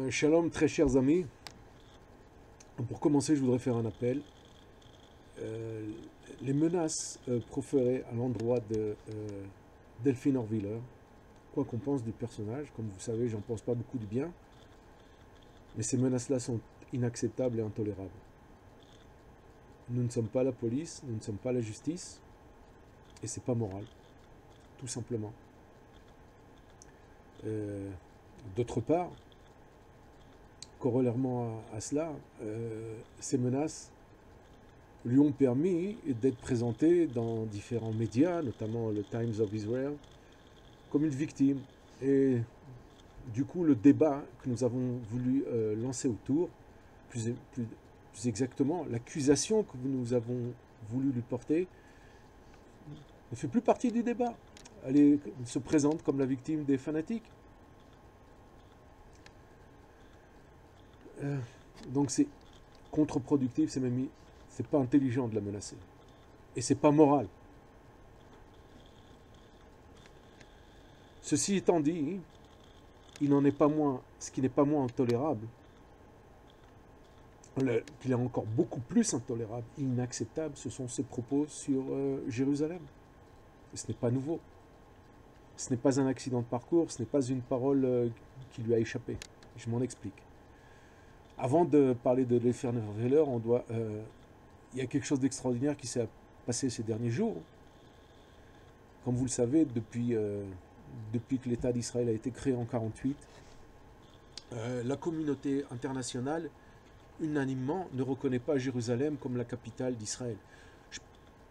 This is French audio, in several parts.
Shalom, très chers amis. Pour commencer, je voudrais faire un appel. Euh, les menaces proférées à l'endroit de Delphine Orviller, quoi qu'on pense du personnage, comme vous savez, j'en pense pas beaucoup du bien, mais ces menaces-là sont inacceptables et intolérables. Nous ne sommes pas la police, nous ne sommes pas la justice, et c'est pas moral, tout simplement. Euh, D'autre part, corollairement à cela, ces menaces lui ont permis d'être présenté dans différents médias, notamment le Times of Israel, comme une victime. Et du coup, le débat que nous avons voulu lancer autour, plus exactement, l'accusation que nous avons voulu lui porter, ne fait plus partie du débat. Elle se présente comme la victime des fanatiques. Donc c'est contre-productif, c'est pas intelligent de la menacer. Et c'est pas moral. Ceci étant dit, il n'en est pas moins, ce qui n'est pas moins intolérable, qu'il est encore beaucoup plus intolérable, inacceptable, ce sont ses propos sur Jérusalem. Et ce n'est pas nouveau. Ce n'est pas un accident de parcours, ce n'est pas une parole qui lui a échappé. Je m'en explique. Avant de parler de Delphine Orviller, il y a quelque chose d'extraordinaire qui s'est passé ces derniers jours. Comme vous le savez, depuis que l'État d'Israël a été créé en 1948, la communauté internationale, unanimement, ne reconnaît pas Jérusalem comme la capitale d'Israël.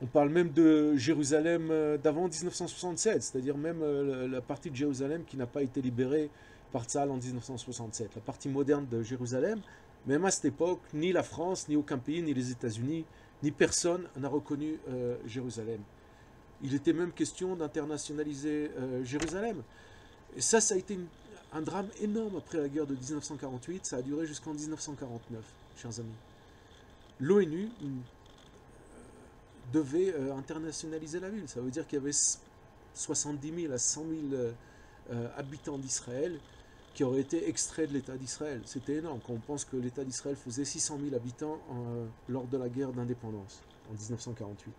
On parle même de Jérusalem d'avant 1967, c'est-à-dire même la partie de Jérusalem qui n'a pas été libérée par Tzahal en 1967. La partie moderne de Jérusalem, même à cette époque, ni la France, ni aucun pays, ni les États-Unis, ni personne n'a reconnu Jérusalem. Il était même question d'internationaliser Jérusalem. Et ça a été un drame énorme après la guerre de 1948. Ça a duré jusqu'en 1949, chers amis. L'ONU devait internationaliser la ville. Ça veut dire qu'il y avait 70 000 à 100 000 habitants d'Israël qui auraient été extraits de l'État d'Israël. C'était énorme quand on pense que l'État d'Israël faisait 600 000 habitants lors de la guerre d'indépendance en 1948.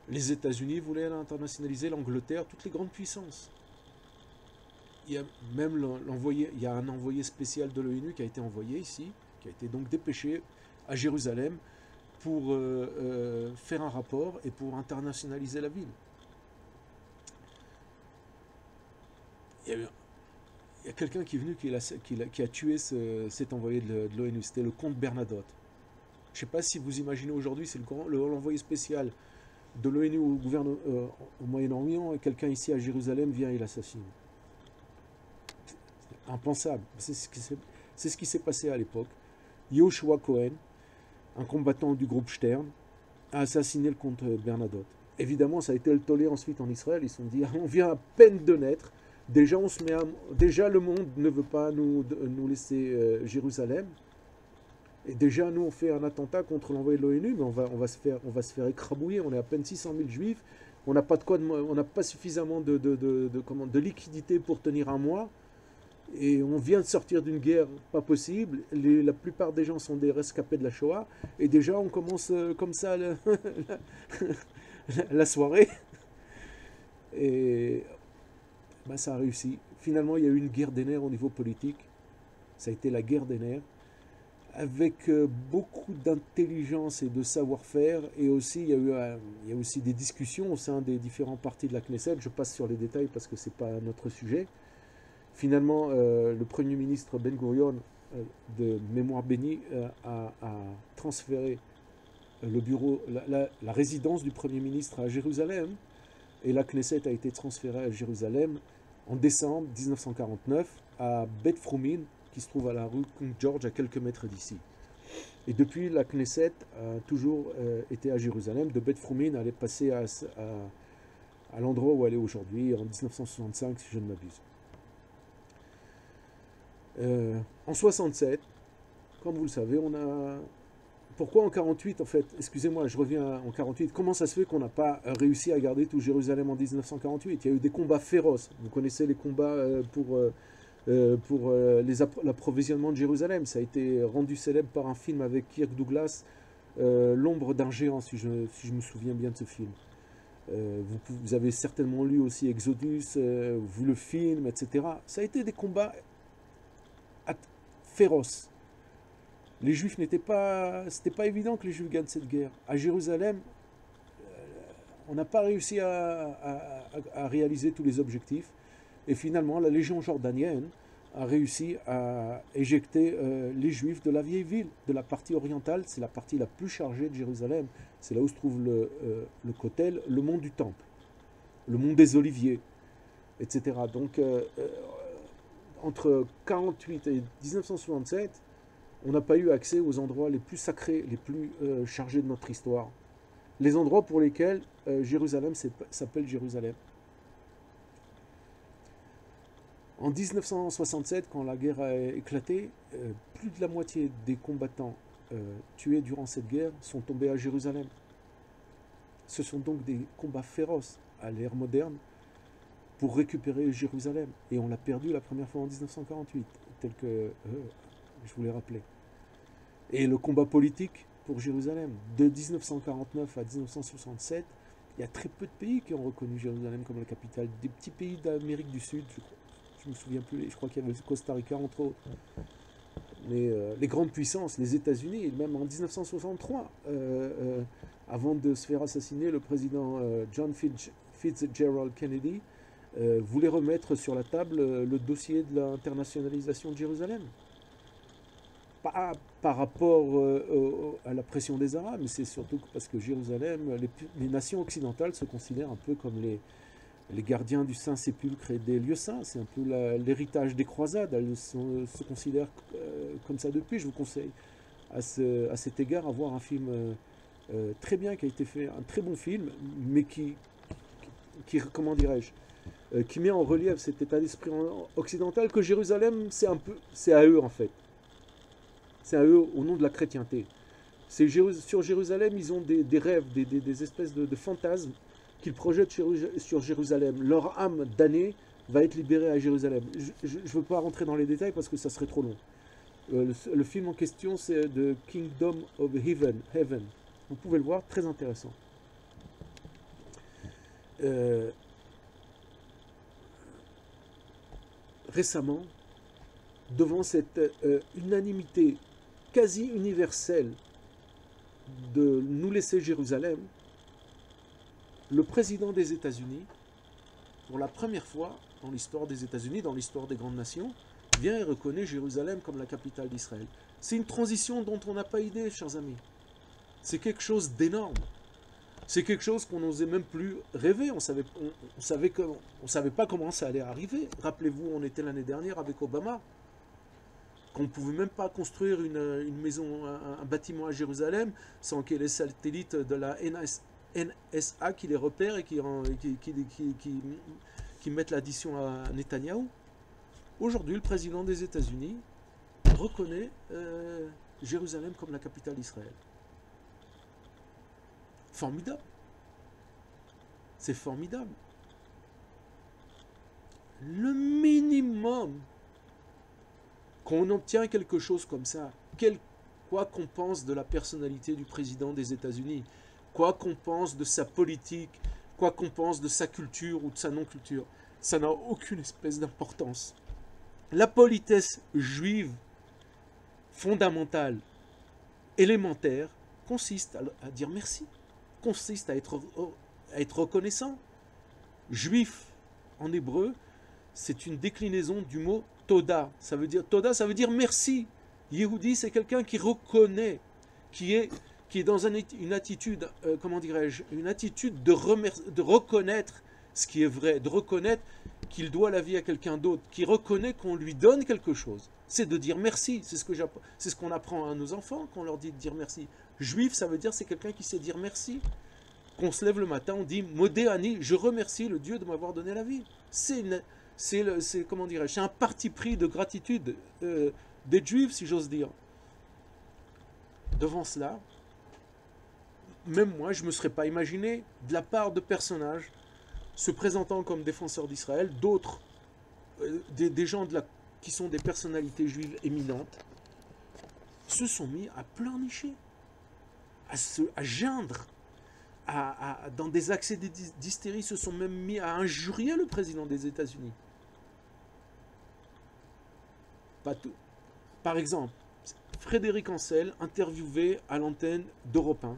Les États-Unis voulaient internationaliser, l'Angleterre, toutes les grandes puissances. Il y a même il y a un envoyé spécial de l'ONU qui a été envoyé ici, qui a été donc dépêché à Jérusalem pour faire un rapport et pour internationaliser la ville. Il y a quelqu'un qui est venu qui a tué cet envoyé de l'ONU, c'était le comte Bernadotte. Je ne sais pas si vous imaginez aujourd'hui, c'est l'envoyé spécial de l'ONU au Moyen-Orient, et quelqu'un ici à Jérusalem vient et l'assassine. C'est impensable. C'est ce qui s'est passé à l'époque. Yoshua Cohen, un combattant du groupe Stern, a assassiné le comte Bernadotte. Évidemment, ça a été le tollé ensuite en Israël. Ils se sont dit, on vient à peine de naître. Déjà, déjà le monde ne veut pas nous laisser Jérusalem. Et déjà, nous, on fait un attentat contre l'envoyé de l'ONU, mais on va se faire écrabouiller. On est à peine 600 000 juifs. On n'a pas, pas suffisamment de liquidité pour tenir un mois. Et on vient de sortir d'une guerre pas possible. La plupart des gens sont des rescapés de la Shoah. Et déjà, on commence comme ça la soirée. Et ben, ça a réussi. Finalement, il y a eu une guerre des nerfs au niveau politique. Ça a été la guerre des nerfs. Avec beaucoup d'intelligence et de savoir-faire, et aussi il y a aussi des discussions au sein des différents partis de la Knesset. Je passe sur les détails parce que ce n'est pas notre sujet. Finalement, le Premier ministre Ben Gurion, de mémoire bénie, a transféré le bureau, la résidence du Premier ministre à Jérusalem, et la Knesset a été transférée à Jérusalem en décembre 1949 à Bet Frumin, qui se trouve à la rue King George, à quelques mètres d'ici. Et depuis, la Knesset a toujours été à Jérusalem. De Bet Frumin, elle est passée à l'endroit où elle est aujourd'hui, en 1965, si je ne m'abuse. En 67, comme vous le savez, on a... Pourquoi en 48, en fait, excusez-moi, je reviens en 48, comment ça se fait qu'on n'a pas réussi à garder tout Jérusalem en 1948? Il y a eu des combats féroces. Vous connaissez les combats pour l'approvisionnement de Jérusalem. Ça a été rendu célèbre par un film avec Kirk Douglas, L'ombre d'un géant, si je me souviens bien de ce film. Vous avez certainement lu aussi Exodus, vu le film, etc. Ça a été des combats féroces. Les Juifs c'était pas évident que les Juifs gagnent cette guerre. À Jérusalem, on n'a pas réussi à réaliser tous les objectifs. Et finalement, la Légion jordanienne a réussi à éjecter les Juifs de la vieille ville, de la partie orientale. C'est la partie la plus chargée de Jérusalem. C'est là où se trouve le Kotel, le mont du Temple, le mont des Oliviers, etc. Donc, entre 1948 et 1967, on n'a pas eu accès aux endroits les plus sacrés, les plus chargés de notre histoire. Les endroits pour lesquels Jérusalem s'appelle Jérusalem. En 1967, quand la guerre a éclaté, plus de la moitié des combattants tués durant cette guerre sont tombés à Jérusalem. Ce sont donc des combats féroces à l'ère moderne pour récupérer Jérusalem. Et on l'a perdu la première fois en 1948, tel que je vous l'ai rappelé. Et le combat politique pour Jérusalem, de 1949 à 1967, il y a très peu de pays qui ont reconnu Jérusalem comme la capitale. Des petits pays d'Amérique du Sud, je me souviens plus, je crois qu'il y avait le Costa Rica entre autres. Mais les grandes puissances, les États-Unis, même en 1963, avant de se faire assassiner, le président John Fitzgerald Kennedy voulait remettre sur la table le dossier de l'internationalisation de Jérusalem. Pas par rapport à la pression des Arabes, mais c'est surtout parce que Jérusalem, les nations occidentales se considèrent un peu comme les gardiens du Saint-Sépulcre et des lieux saints. C'est un peu l'héritage des croisades. Elles se considèrent comme ça depuis. Je vous conseille à cet égard à voir un film très bien qui a été fait, un très bon film, mais qui comment dirais-je, qui met en relief cet état d'esprit occidental que Jérusalem, c'est à eux en fait. C'est à eux au nom de la chrétienté. Sur Jérusalem, ils ont des rêves, des espèces de fantasmes qu'ils projettent sur Jérusalem. Leur âme damnée va être libérée à Jérusalem. Je ne veux pas rentrer dans les détails parce que ça serait trop long. Le film en question, c'est The Kingdom of Heaven. Vous pouvez le voir, très intéressant. Récemment, devant cette unanimité quasi universelle de nous laisser Jérusalem, le président des États-Unis, pour la première fois dans l'histoire des États-Unis, dans l'histoire des grandes nations, vient et reconnaît Jérusalem comme la capitale d'Israël. C'est une transition dont on n'a pas idée, chers amis. C'est quelque chose d'énorme. C'est quelque chose qu'on n'osait même plus rêver. On savait pas comment ça allait arriver. Rappelez-vous, on était l'année dernière avec Obama, qu'on ne pouvait même pas construire une maison, un bâtiment à Jérusalem sans qu'il y ait les satellites de la NSA qui les repèrent et qui mettent l'addition à Netanyahou. Aujourd'hui, le président des États-Unis reconnaît Jérusalem comme la capitale d'Israël. Formidable. C'est formidable. Le minimum qu'on obtient quelque chose comme ça, quoi qu'on pense de la personnalité du président des États-Unis, quoi qu'on pense de sa politique, quoi qu'on pense de sa culture ou de sa non-culture, ça n'a aucune espèce d'importance. La politesse juive fondamentale, élémentaire, consiste à dire merci, consiste à être reconnaissant. Juif, en hébreu, c'est une déclinaison du mot Toda. Toda, ça veut dire merci. Yehudi, c'est quelqu'un qui reconnaît, qui est dans une attitude, une attitude de reconnaître ce qui est vrai, de reconnaître qu'il doit la vie à quelqu'un d'autre, qui reconnaît qu'on lui donne quelque chose. C'est de dire merci. C'est ce qu'on apprend à nos enfants quand on leur dit de dire merci. Juif, ça veut dire c'est quelqu'un qui sait dire merci. Qu'on se lève le matin, on dit Modé Ani, je remercie le Dieu de m'avoir donné la vie. C'est un parti pris de gratitude des Juifs, si j'ose dire. Devant cela, même moi, je ne me serais pas imaginé, de la part de personnages se présentant comme défenseurs d'Israël, d'autres, des gens qui sont des personnalités juives éminentes, se sont mis à pleurnicher, à geindre, dans des accès d'hystérie, se sont même mis à injurier le président des États-Unis. Pas tout. Par exemple, Frédéric Ancel, interviewé à l'antenne d'Europe 1,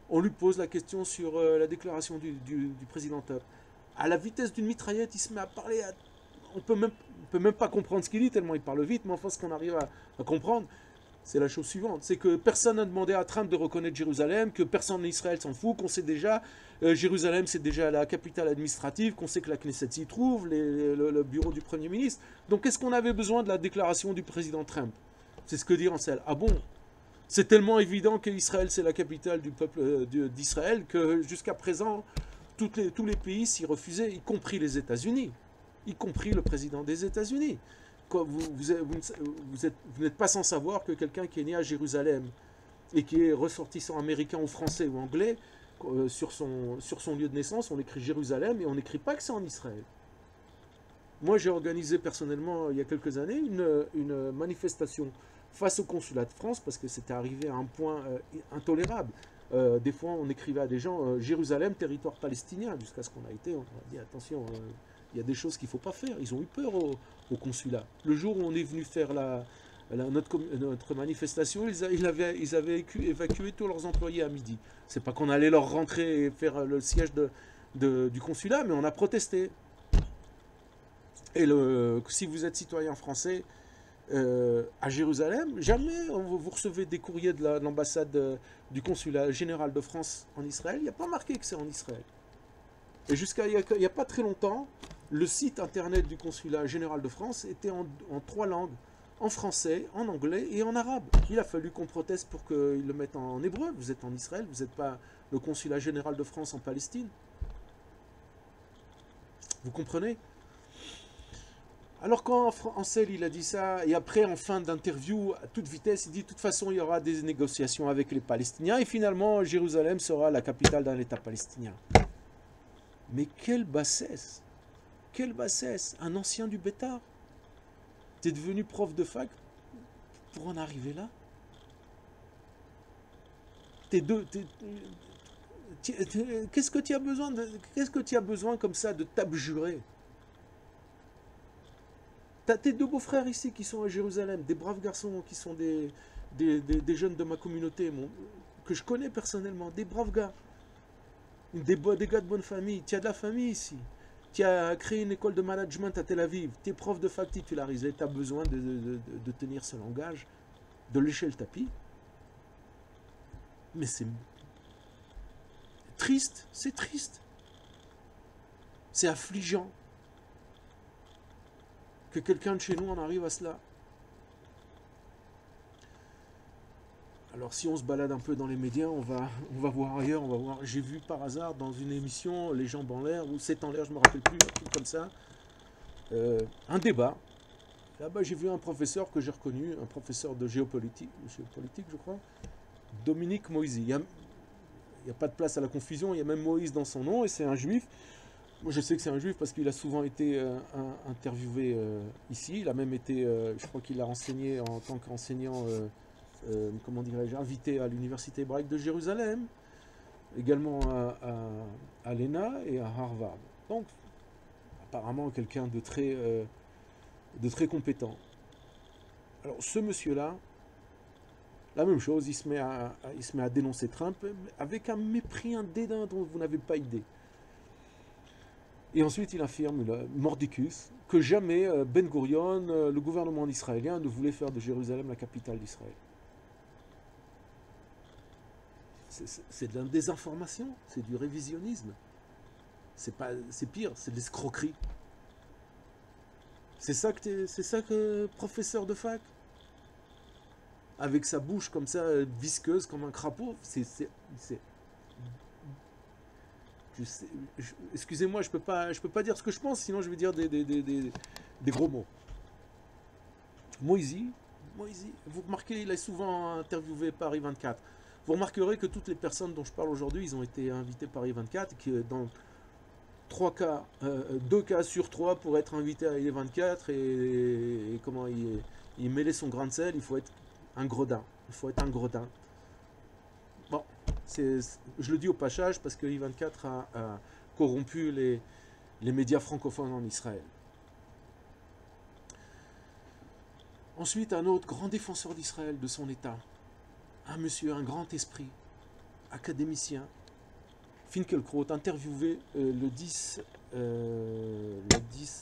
on lui pose la question sur la déclaration du président Trump. À la vitesse d'une mitraillette, il se met à parler. On peut même pas comprendre ce qu'il dit, tellement il parle vite, mais enfin, ce qu'on arrive à comprendre, c'est la chose suivante. C'est que personne n'a demandé à Trump de reconnaître Jérusalem, que personne en Israël s'en fout, qu'on sait déjà, Jérusalem, c'est déjà la capitale administrative, qu'on sait que la Knesset s'y trouve, le bureau du Premier ministre. Donc, qu'est-ce qu'on avait besoin de la déclaration du président Trump? C'est ce que dit Ancel. Ah bon? C'est tellement évident qu'Israël, c'est la capitale du peuple d'Israël, que jusqu'à présent, tous les pays s'y refusaient, y compris les États-Unis, y compris le président des États-Unis. Vous n'êtes pas sans savoir que quelqu'un qui est né à Jérusalem et qui est ressortissant américain ou français ou anglais, sur son lieu de naissance, on écrit Jérusalem et on n'écrit pas que c'est en Israël. Moi, j'ai organisé personnellement, il y a quelques années, une manifestation face au consulat de France, parce que c'était arrivé à un point intolérable. Des fois, on écrivait à des gens Jérusalem, territoire palestinien, jusqu'à ce qu'on a dit attention, il y a des choses qu'il ne faut pas faire. Ils ont eu peur au consulat. Le jour où on est venu faire notre manifestation, ils avaient évacué tous leurs employés à midi. C'est pas qu'on allait leur rentrer et faire le siège du consulat, mais on a protesté. Et si vous êtes citoyen français, à Jérusalem, jamais vous recevez des courriers de l'ambassade du consulat général de France en Israël, il n'y a pas marqué que c'est en Israël. Et jusqu'à il n'y a pas très longtemps, le site internet du consulat général de France était en 3 langues, en français, en anglais et en arabe. Il a fallu qu'on proteste pour qu'ils le mettent en hébreu. Vous êtes en Israël, vous n'êtes pas le consulat général de France en Palestine. Vous comprenez ? Alors quand Ancel il a dit ça, et après en fin d'interview, à toute vitesse, il dit de toute façon il y aura des négociations avec les Palestiniens, et finalement Jérusalem sera la capitale d'un État palestinien. Mais quelle bassesse! Quelle bassesse! Un ancien du Bétar. T'es devenu prof de fac pour en arriver là? Qu'est-ce que tu as besoin comme ça de t'abjurer? T'as tes 2 beaux-frères ici qui sont à Jérusalem, des braves garçons qui sont des jeunes de ma communauté, que je connais personnellement, des braves gars, des gars de bonne famille. Tu as de la famille ici. Tu as créé une école de management à Tel Aviv. Tu es prof de fac titularisé. Tu as besoin de tenir ce langage, de lécher le tapis. Mais c'est triste, c'est triste. C'est affligeant que quelqu'un de chez nous en arrive à cela. Alors si on se balade un peu dans les médias, on va voir ailleurs, on va voir. J'ai vu par hasard dans une émission Les Jambes en l'air, ou C'est en l'air, je me rappelle plus, un truc comme ça, un débat. Là-bas j'ai vu un professeur que j'ai reconnu, un professeur de géopolitique je crois, Dominique Moïse. Il n'y a pas de place à la confusion, il y a même Moïse dans son nom, et c'est un juif. Moi je sais que c'est un juif parce qu'il a souvent été interviewé ici. Il a même été, je crois qu'il a enseigné en tant qu'enseignant, comment dirais-je, invité à l'université hébraïque de Jérusalem, également à l'ENA et à Harvard. Donc apparemment quelqu'un de très compétent. Alors ce monsieur-là, la même chose, il se met à dénoncer Trump avec un mépris, un dédain dont vous n'avez pas idée. Et ensuite, il affirme, mordicus, que jamais Ben Gurion, le gouvernement israélien, ne voulait faire de Jérusalem la capitale d'Israël. C'est de la désinformation, c'est du révisionnisme. C'est pire, c'est de l'escroquerie. C'est ça que professeur de fac, avec sa bouche comme ça, visqueuse comme un crapaud, excusez-moi, je peux pas dire ce que je pense, sinon je vais dire des gros mots. Moïse, vous remarquez, il est souvent interviewé par I24. Vous remarquerez que toutes les personnes dont je parle aujourd'hui, ils ont été invités par I24, 2 cas sur 3 pour être invité à Il24 et comment il mêlait son grain de sel, il faut être un gredin. Il faut être un gredin. Bon, je le dis au passage parce que I24 a corrompu les médias francophones en Israël. Ensuite, un autre grand défenseur d'Israël, de son État, un monsieur, un grand esprit, académicien, Finkielkraut, interviewé le 10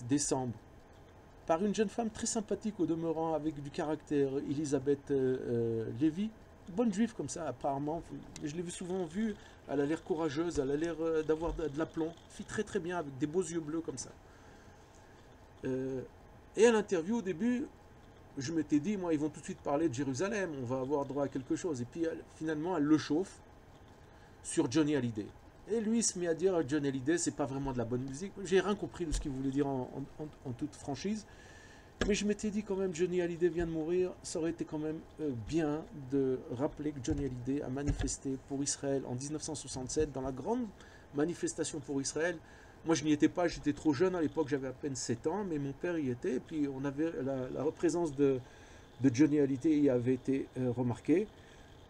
décembre par une jeune femme très sympathique au demeurant, avec du caractère, Elisabeth Lévy, bonne juive comme ça apparemment, je l'ai souvent vue, elle a l'air courageuse, elle a l'air d'avoir de l'aplomb, fille très très bien, avec des beaux yeux bleus comme ça. Et à l'interview au début, je m'étais dit, moi ils vont tout de suite parler de Jérusalem, on va avoir droit à quelque chose, et puis finalement elle le chauffe sur Johnny Hallyday. Et lui, il se met à dire Johnny Hallyday, c'est pas vraiment de la bonne musique. J'ai rien compris de ce qu'il voulait dire en toute franchise. Mais je m'étais dit quand même, Johnny Hallyday vient de mourir. Ça aurait été quand même bien de rappeler que Johnny Hallyday a manifesté pour Israël en 1967, dans la grande manifestation pour Israël. Moi, je n'y étais pas, j'étais trop jeune à l'époque, j'avais à peine 7 ans, mais mon père y était. Et puis, on avait la présence de Johnny Hallyday y avait été remarquée.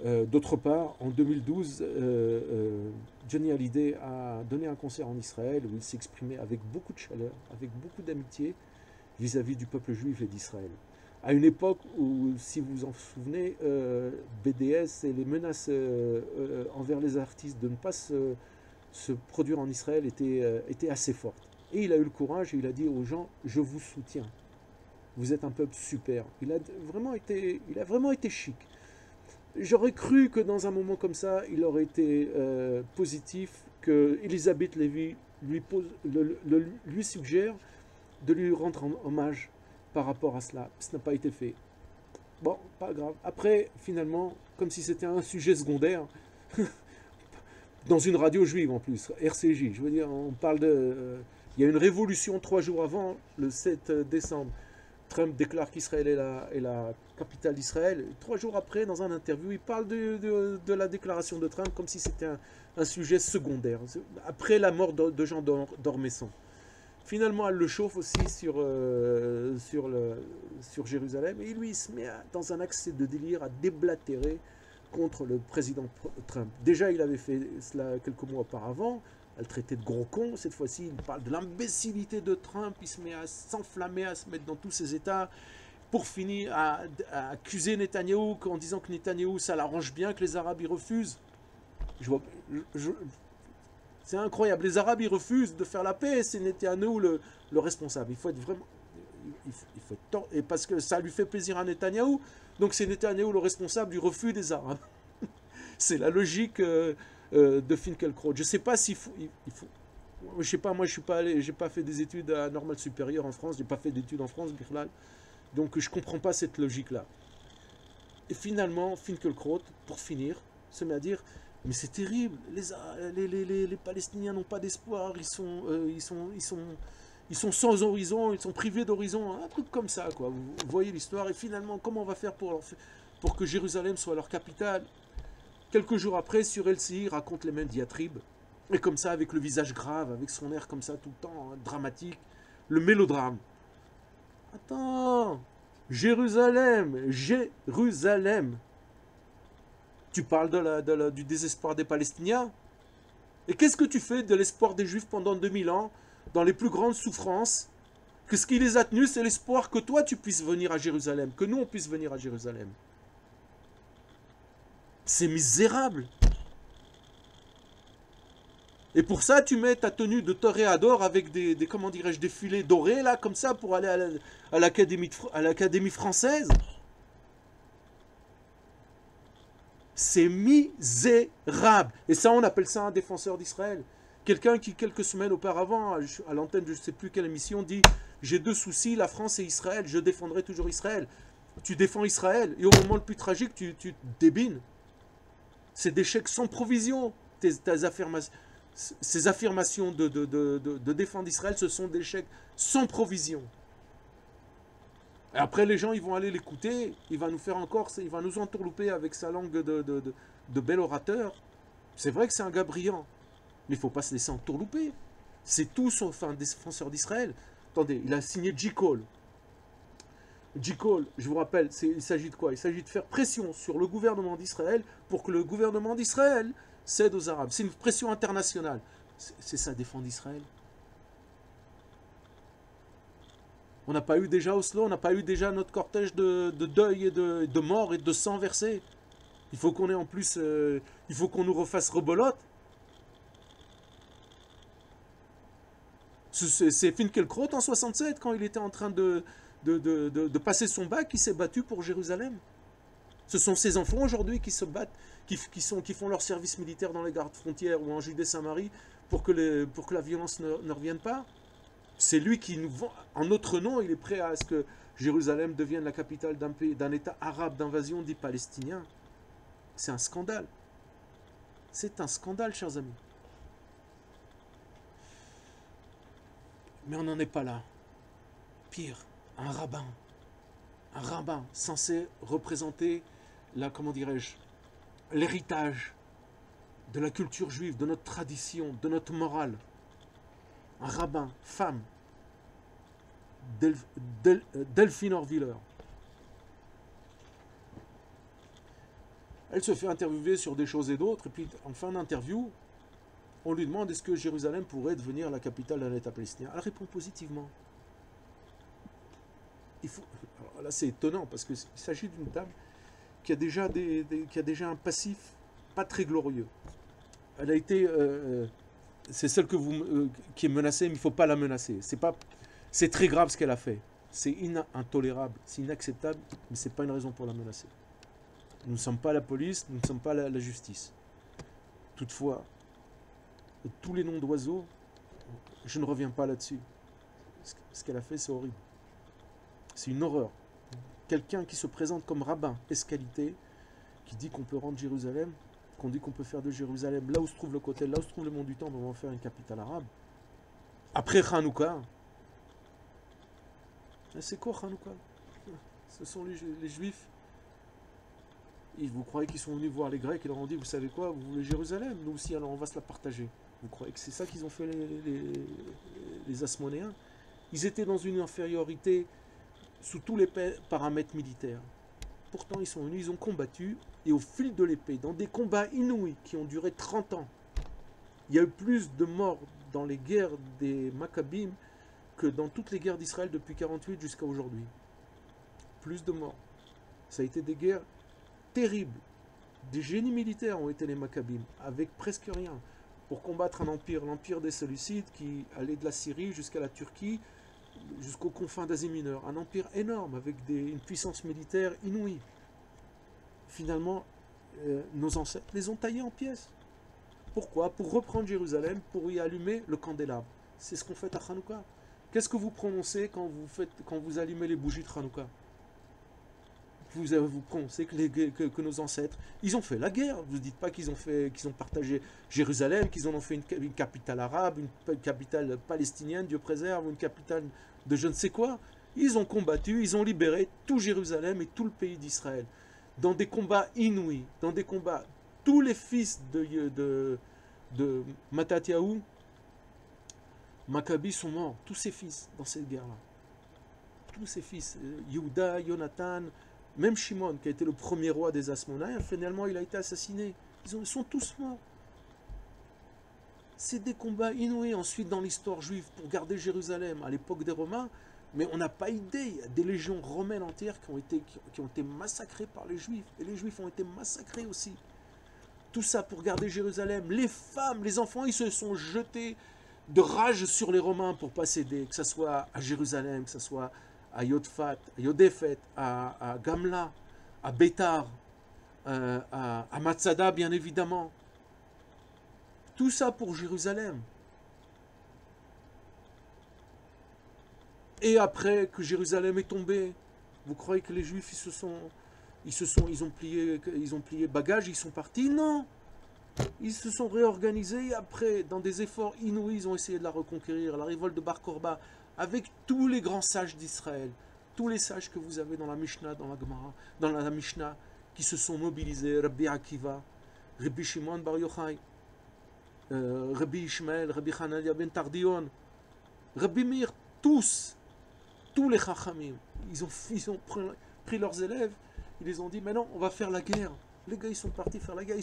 D'autre part, en 2012, Johnny Hallyday a donné un concert en Israël où il s'exprimait avec beaucoup de chaleur, avec beaucoup d'amitié vis-à-vis du peuple juif et d'Israël. À une époque où, si vous vous en souvenez, BDS et les menaces envers les artistes de ne pas se produire en Israël étaient assez fortes. Et il a eu le courage et il a dit aux gens, je vous soutiens. Vous êtes un peuple super. Il a vraiment été chic. J'aurais cru que dans un moment comme ça, il aurait été positif, que Elisabeth Lévy lui suggère de lui rendre hommage par rapport à cela. Ça n'a pas été fait. Bon, pas grave. Après, finalement, comme si c'était un sujet secondaire, dans une radio juive en plus, RCJ, je veux dire, on parle de... il y a une révolution 3 jours avant, le 7 décembre. Trump déclare qu'Israël est la capitale d'Israël. 3 jours après, dans un interview, il parle de la déclaration de Trump comme si c'était un sujet secondaire. Après la mort de Jean d'Ormesson. Finalement, elle le chauffe aussi sur Jérusalem. Et lui, il se met dans un accès de délire à déblatérer contre le président Trump. Déjà, il avait fait cela quelques mois auparavant. Elle traitait de gros con. Cette fois-ci, il parle de l'imbécilité de Trump. Il se met à s'enflammer, à se mettre dans tous ses états. Pour finir, à accuser Netanyahou en disant que Netanyahou, ça l'arrange bien, que les Arabes, ils refusent. C'est incroyable. Les Arabes, ils refusent de faire la paix. C'est Netanyahou le responsable. Il faut être vraiment... et parce que ça lui fait plaisir à Netanyahou. Donc c'est Netanyahou le responsable du refus des Arabes. C'est la logique... de Finkielkraut. Je ne sais pas s'il faut, je sais pas, moi je suis pas allé, j'ai pas fait des études à normale supérieure en France, j'ai pas fait d'études en France, donc je comprends pas cette logique-là. Et finalement, Finkielkraut, pour finir, se met à dire, mais c'est terrible, les Palestiniens n'ont pas d'espoir, ils sont sans horizon, ils sont privés d'horizon, un truc comme ça, quoi. Vous voyez l'histoire, et finalement, comment on va faire pour que Jérusalem soit leur capitale? Quelques jours après, sur LCI, il raconte les mêmes diatribes. Et comme ça, avec le visage grave, avec son air comme ça tout le temps, hein, dramatique. Le mélodrame. Attends, Jérusalem. Tu parles du désespoir des Palestiniens? Et qu'est-ce que tu fais de l'espoir des Juifs pendant 2000 ans, dans les plus grandes souffrances? Que ce qui les a tenus, c'est l'espoir que toi, tu puisses venir à Jérusalem, que nous, on puisse venir à Jérusalem. C'est misérable. Et pour ça, tu mets ta tenue de toréador avec des comment dirais-je, des filets dorés, là, comme ça, pour aller à l'Académie française. C'est misérable. Et ça, on appelle ça un défenseur d'Israël. Quelqu'un qui, quelques semaines auparavant, à l'antenne de je ne sais plus quelle émission, dit « J'ai 2 soucis, la France et Israël, je défendrai toujours Israël. » Tu défends Israël, et au moment le plus tragique, tu te débines. C'est des chèques sans provision. Ces affirmations de défendre Israël, ce sont des chèques sans provision. Et après, les gens, ils vont aller l'écouter. Il va nous faire encore, il va nous entourlouper avec sa langue de bel orateur. C'est vrai que c'est un gars brillant. Mais il ne faut pas se laisser entourlouper. C'est tout sauf un défenseur d'Israël. Attendez, il a signé J. Cole. J. Cole, je vous rappelle, il s'agit de quoi? Il s'agit de faire pression sur le gouvernement d'Israël pour que le gouvernement d'Israël cède aux Arabes. C'est une pression internationale. C'est ça, défendre Israël. On n'a pas eu déjà Oslo, on n'a pas eu déjà notre cortège de deuil et de mort et de sang versé. Il faut qu'on ait en plus, il faut qu'on nous refasse rebolote. C'est Finkielkraut en 67, quand il était en train de passer son bac, il s'est battu pour Jérusalem. Ce sont ces enfants aujourd'hui qui se battent, qui font leur service militaire dans les gardes frontières ou en Judée-Samarie pour que la violence ne revienne pas. C'est lui qui nous vend, en notre nom, il est prêt à ce que Jérusalem devienne la capitale d'un État arabe d'invasion dit palestinien. C'est un scandale. C'est un scandale, chers amis. Mais on n'en est pas là. Pire, un rabbin censé représenter comment dirais-je, l'héritage de la culture juive, de notre tradition, de notre morale. Un rabbin, femme, Delphine Orviller. Elle se fait interviewer sur des choses et d'autres, et puis en fin d'interview, on lui demande est-ce que Jérusalem pourrait devenir la capitale d'un État palestinien. Elle répond positivement. Alors là, c'est étonnant, parce qu'il s'agit d'une dame qui a déjà un passif pas très glorieux. Elle a été... c'est celle qui est menacée, mais il ne faut pas la menacer. C'est très grave ce qu'elle a fait. C'est intolérable, c'est inacceptable, mais ce n'est pas une raison pour la menacer. Nous ne sommes pas la police, nous ne sommes pas la justice. Toutefois, tous les noms d'oiseaux, je ne reviens pas là-dessus. Ce qu'elle a fait, c'est horrible. C'est une horreur. Quelqu'un qui se présente comme rabbin, escalité, qui dit qu'on peut rendre Jérusalem, qu'on dit qu'on peut faire de Jérusalem, là où se trouve le Kotel, là où se trouve le mont du Temple, on va en faire une capitale arabe. Après Hanouka, c'est quoi Hanouka? Ce sont les Juifs. Et vous croyez qu'ils sont venus voir les Grecs et leur ont dit, vous savez quoi, vous voulez Jérusalem? Nous aussi, alors on va se la partager. Vous croyez que c'est ça qu'ils ont fait les Asmonéens? Ils étaient dans une infériorité sous tous les paramètres militaires. Pourtant, ils sont venus, ils ont combattu, et au fil de l'épée, dans des combats inouïs qui ont duré 30 ans, il y a eu plus de morts dans les guerres des Maccabim que dans toutes les guerres d'Israël depuis 48 jusqu'à aujourd'hui. Plus de morts. Ça a été des guerres terribles. Des génies militaires ont été les Maccabim, avec presque rien, pour combattre un empire, l'empire des Séleucides, qui allait de la Syrie jusqu'à la Turquie, jusqu'aux confins d'Asie mineure. Un empire énorme, avec une puissance militaire inouïe. Finalement, nos ancêtres les ont taillés en pièces. Pourquoi? Pour reprendre Jérusalem, pour y allumer le candélabre. C'est ce qu'on fait à Hanouka. Qu'est-ce que vous prononcez quand vous allumez les bougies de Hanouka? Vous prononcez que nos ancêtres, ils ont fait la guerre. Vous ne dites pas qu'ils ont partagé Jérusalem, qu'ils en ont fait une capitale arabe, une capitale palestinienne, Dieu préserve, ou une capitale de je ne sais quoi. Ils ont combattu, ils ont libéré tout Jérusalem et tout le pays d'Israël. Dans des combats inouïs, dans des combats, tous les fils de Mattatyahu, Maccabi sont morts, tous ses fils dans cette guerre-là. Tous ses fils, Yehuda, Jonathan, même Shimon, qui a été le premier roi des Asmonaïens, finalement il a été assassiné. Ils sont tous morts. C'est des combats inouïs ensuite dans l'histoire juive pour garder Jérusalem à l'époque des Romains, mais on n'a pas idée. Il y a des légions romaines entières qui ont été massacrées par les Juifs, et les Juifs ont été massacrés aussi. Tout ça pour garder Jérusalem. Les femmes, les enfants, ils se sont jetés de rage sur les Romains pour pas céder, que ce soit à Jérusalem, que ce soit à Yodfat, à Yodefet, à Gamla, à Bétar, à Matzada, bien évidemment. Tout ça pour Jérusalem. Et après que Jérusalem est tombée, vous croyez que les Juifs ils ont plié bagages, ils sont partis? Non. Ils se sont réorganisés et après, dans des efforts inouïs, ils ont essayé de la reconquérir. La révolte de Bar Korba, avec tous les grands sages d'Israël, tous les sages que vous avez dans la Mishnah, dans la Gemara, dans la Mishnah, qui se sont mobilisés, Rabbi Akiva, Rabbi Shimon Bar Yochai, Rabbi Ishmael, Rabbi Hanania ben Tardion, Rabbi Meir, tous les Chachamim, ils ont pris leurs élèves, ils les ont dit, maintenant on va faire la guerre. Les gars, ils sont partis faire la guerre,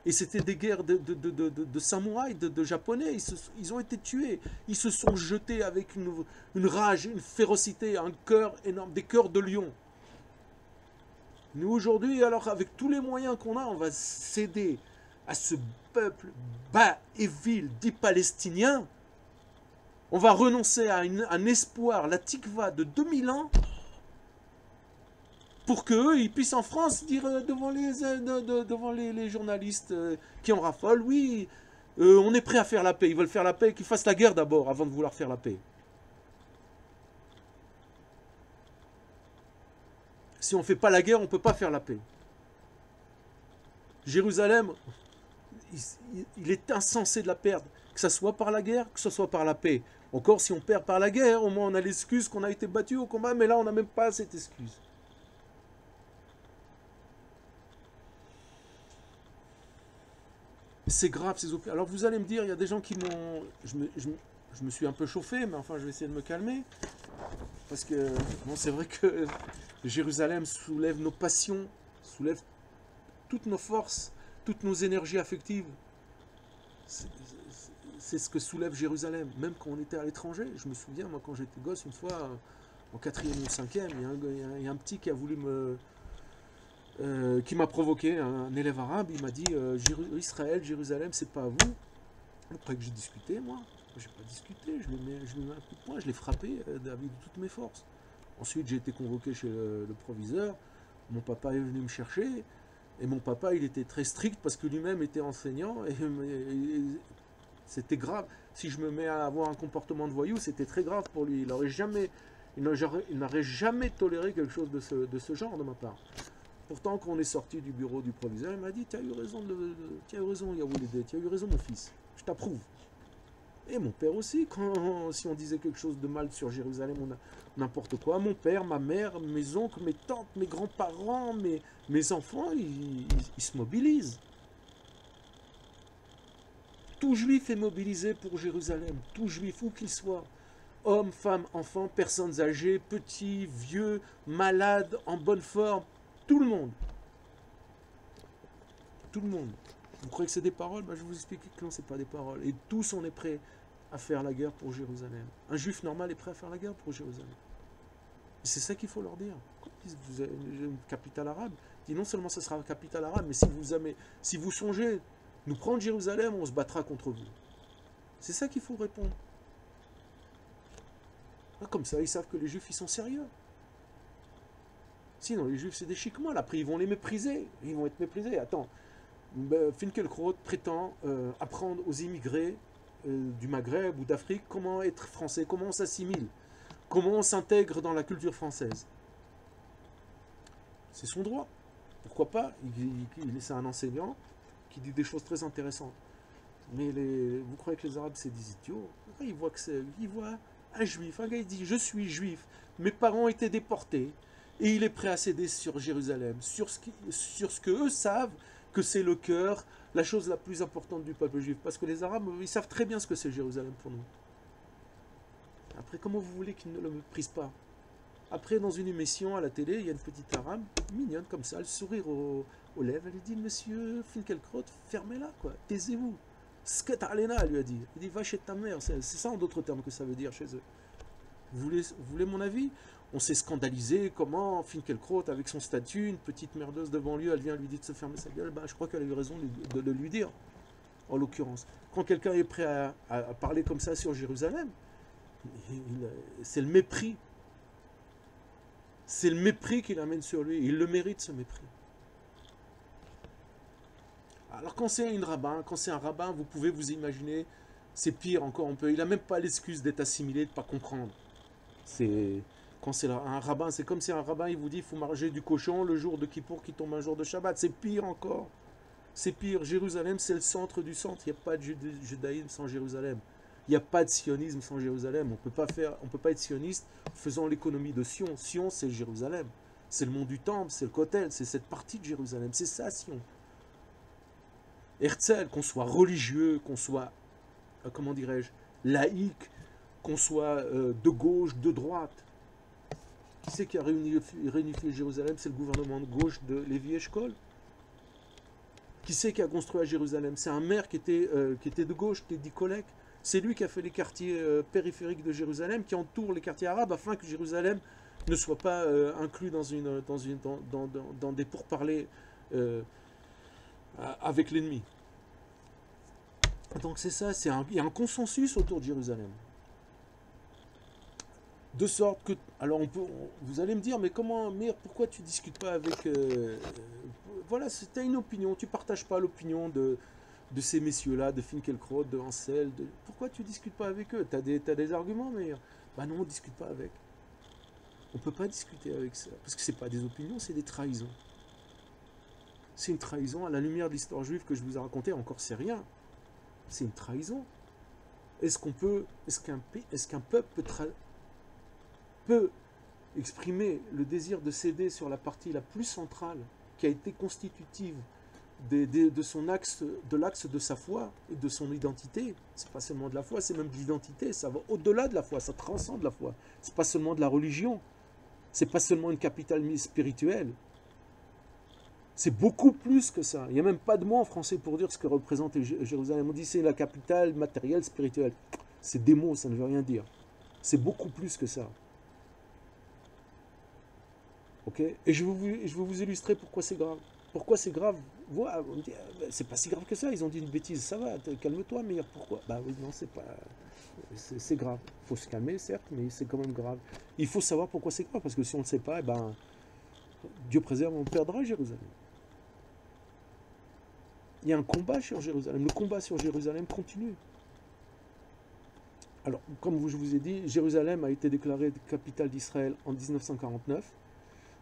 et c'était des guerres de samouraïs, de japonais, ils ont été tués, ils se sont jetés avec une rage, une férocité, un cœur énorme, des cœurs de lion. Nous aujourd'hui, alors avec tous les moyens qu'on a, on va céder à ce peuple bas et vil dit palestinien. On va renoncer à un espoir, la tikva de 2000 ans, pour qu'eux, ils puissent en France dire devant les journalistes qui en raffolent, oui, on est prêt à faire la paix. Ils veulent faire la paix, qu'ils fassent la guerre d'abord, avant de vouloir faire la paix. Si on ne fait pas la guerre, on ne peut pas faire la paix. Jérusalem, il est insensé de la perdre, que ce soit par la guerre, que ce soit par la paix. Encore si on perd par la guerre, au moins on a l'excuse qu'on a été battu au combat, mais là on n'a même pas cette excuse. C'est grave ces opérations. Alors vous allez me dire, il y a des gens qui m'ont... Je me suis un peu chauffé, mais enfin je vais essayer de me calmer. Parce que bon, c'est vrai que Jérusalem soulève nos passions, soulève toutes nos forces, toutes nos énergies affectives. C'est ce que soulève Jérusalem. Même quand on était à l'étranger, je me souviens, moi quand j'étais gosse, une fois, en 4e ou 5e, il y a un petit qui a voulu qui m'a provoqué, un élève arabe, il m'a dit Israël, Jérusalem, c'est pas à vous. Après que j'ai discuté, moi, j'ai pas discuté, je lui ai mis un coup de poing, je l'ai frappé avec toutes mes forces. Ensuite, j'ai été convoqué chez le proviseur, mon papa est venu me chercher, et mon papa, il était très strict parce que lui-même était enseignant, et c'était grave. Si je me mets à avoir un comportement de voyou, c'était très grave pour lui. Il n'aurait jamais toléré quelque chose de ce genre de ma part. Pourtant, quand on est sorti du bureau du proviseur, il m'a dit, tu as eu raison, Yaoulidé, tu as eu raison, mon fils, je t'approuve. Et mon père aussi, si on disait quelque chose de mal sur Jérusalem, n'importe quoi, mon père, ma mère, mes oncles, mes tantes, mes grands-parents, mes enfants, ils se mobilisent. Tout juif est mobilisé pour Jérusalem, tout juif, où qu'il soit. Hommes, femmes, enfants, personnes âgées, petits, vieux, malades, en bonne forme, tout le monde. Tout le monde. Vous croyez que c'est des paroles? Je vais vous expliquer que non, ce n'est pas des paroles. Et tous, on est prêts à faire la guerre pour Jérusalem. Un juif normal est prêt à faire la guerre pour Jérusalem. C'est ça qu'il faut leur dire. Vous avez une capitale arabe. Dit non seulement ce sera la capitale arabe, mais si vous songez nous prendre Jérusalem, on se battra contre vous. C'est ça qu'il faut répondre. Comme ça, ils savent que les juifs, ils sont sérieux. Sinon, les juifs, c'est des chic-mois. Après, ils vont les mépriser. Ils vont être méprisés. Attends, Finkielkraut prétend apprendre aux immigrés du Maghreb ou d'Afrique comment être français, comment on s'assimile, comment on s'intègre dans la culture française. C'est son droit. Pourquoi pas? C'est un enseignant qui dit des choses très intéressantes. Mais vous croyez que les Arabes, c'est des idiots? Ils voient un juif, un gars, il dit, je suis juif, mes parents étaient déportés, et il est prêt à céder sur Jérusalem, sur ce que eux savent que c'est le cœur, la chose la plus importante du peuple juif. Parce que les Arabes, ils savent très bien ce que c'est Jérusalem pour nous. Après, comment vous voulez qu'ils ne le méprisent pas? Après, dans une émission à la télé, il y a une petite arabe, mignonne comme ça, le sourire aux lèvres, elle lui dit, monsieur Finkielkraut, fermez-la, quoi, taisez-vous. Sket Alena, elle lui a dit. Il dit, va chez ta mère. C'est ça en d'autres termes que ça veut dire chez eux. Vous voulez mon avis? On s'est scandalisé, comment Finkielkraut, avec son statut, une petite merdeuse de banlieue, elle vient lui dire de se fermer sa gueule. Je crois qu'elle a eu raison de le lui dire, en l'occurrence. Quand quelqu'un est prêt à parler comme ça sur Jérusalem, c'est le mépris. C'est le mépris qu'il amène sur lui. Il le mérite, ce mépris. Alors quand c'est un rabbin, vous pouvez vous imaginer, c'est pire encore. Il n'a même pas l'excuse d'être assimilé, de ne pas comprendre. Quand c'est un rabbin, c'est comme si un rabbin il vous dit il faut manger du cochon le jour de Kippour qui tombe un jour de Shabbat. C'est pire encore. C'est pire. Jérusalem, c'est le centre du centre. Il n'y a pas de judaïsme sans Jérusalem. Il n'y a pas de sionisme sans Jérusalem. On ne peut pas être sioniste en faisant l'économie de Sion. Sion, c'est Jérusalem. C'est le mont du Temple, c'est le Kotel, c'est cette partie de Jérusalem. C'est ça, Sion. Herzl, qu'on soit religieux, qu'on soit, comment dirais-je, laïque, qu'on soit de gauche, de droite. Qui c'est qui a réunifié Jérusalem? C'est le gouvernement de gauche de Lévi Eshkol. Qui c'est qui a construit à Jérusalem? C'est un maire qui était de gauche, Teddy Kollek. C'est lui qui a fait les quartiers périphériques de Jérusalem, qui entourent les quartiers arabes, afin que Jérusalem ne soit pas inclus dans des pourparlers avec l'ennemi. Donc c'est ça, il y a un consensus autour de Jérusalem. De sorte que, alors vous allez me dire, mais comment, Mir, pourquoi tu ne discutes pas avec... voilà, tu as une opinion, tu ne partages pas l'opinion de ces messieurs-là, de Finkielkraut, de Ansel, pourquoi tu ne discutes pas avec eux? Tu as des arguments, Mir? Bah non, on ne discute pas avec. On ne peut pas discuter avec ça, parce que ce n'est pas des opinions, c'est des trahisons. C'est une trahison, à la lumière de l'histoire juive que je vous ai racontée, encore c'est rien. C'est une trahison. Est-ce qu'un peuple peut exprimer le désir de céder sur la partie la plus centrale, qui a été constitutive de l'axe de sa foi et de son identité? C'est pas seulement de la foi, c'est même de l'identité, ça va au-delà de la foi, ça transcende la foi. C'est pas seulement de la religion, c'est pas seulement une capitale spirituelle, c'est beaucoup plus que ça. Il n'y a même pas de mot en français pour dire ce que représente Jérusalem. On dit c'est la capitale matérielle, spirituelle. C'est des mots, ça ne veut rien dire. C'est beaucoup plus que ça. Ok? Et je vais vous illustrer pourquoi c'est grave. Pourquoi c'est grave? Voilà, on me dit, c'est pas si grave que ça, ils ont dit une bêtise, ça va, calme-toi, mais pourquoi? Bah oui, non, c'est pas... C'est grave. Il faut se calmer, certes, mais c'est quand même grave. Il faut savoir pourquoi c'est grave, parce que si on ne le sait pas, eh ben, Dieu préserve, on perdra Jérusalem. Il y a un combat sur Jérusalem. Le combat sur Jérusalem continue. Alors, comme je vous ai dit, Jérusalem a été déclarée capitale d'Israël en 1949.